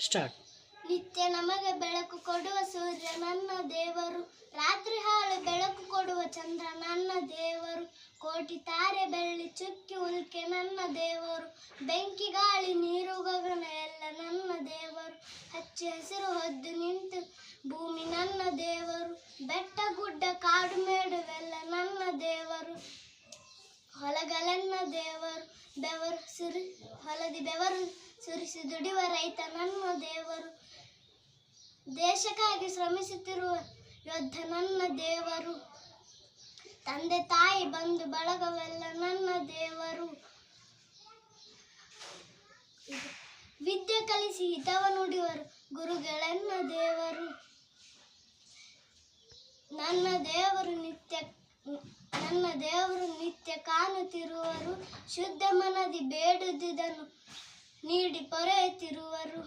Start. ನಿತ್ಯ ನಮಗೆ ಬೆಳಕು ಕೊಡುವ ಸೂರ್ಯ ನನ್ನ ದೇವರು, ರಾತ್ರಿ ಹಾಳು ಬೆಳಕು ಕೊಡುವ ಚಂದ್ರ ನನ್ನ ದೇವರು, ಕೋಟಿ ತಾರೆ ಬೆಳ್ಳಿ ಚುಕ್ಕಿ ಉಲ್ಕೆ ನನ್ನ ದೇವರು, ಬೆಂಕಿ ಗಾಳಿ ನೀರು ಗಗನ ಎಲ್ಲ ನನ್ನ ದೇವರು, ಹಚ್ಚ ಹಸಿರು ಹೊದ್ದು ನಿಂತು ಭೂಮಿ ನನ್ನ ದೇವರು, ಬೆಟ್ಟ ಗುಡ್ಡ ಕಾಡು ಮೇಡುವೆಲ್ಲ ನನ್ನ ದೇವರು, ಹೊಲಗಳೆನ್ನ ದೇವರು, ಹೊಲದಿ ಬೆವರು ಸುರಿಸಿ ದುಡಿಯುವ ರೈತ ನನ್ನ ದೇವರು, ದೇಶಕ್ಕಾಗಿ ಶ್ರಮಿಸುತ್ತಿರುವ ಯೋಧ ನನ್ನ ದೇವರು, ತಂದೆ ತಾಯಿ ಬಂಧು ಬಳಗವೆಲ್ಲ ನನ್ನ ದೇವರು, ವಿದ್ಯೆ ಕಲಿಸಿ ಹಿತವ ನುಡಿಯುವರು ಗುರುಗಳೆನ್ನ ದೇವರು, ನನ್ನ ದೇವರು ನಿತ್ಯ ಕಾಣುತ್ತಿರುವರು, ಶುದ್ಧ ಮನದಿ ಬೇಡುವುದನ್ನು ನೀಡಿ ಪೊರೆಯುತ್ತಿರುವರು.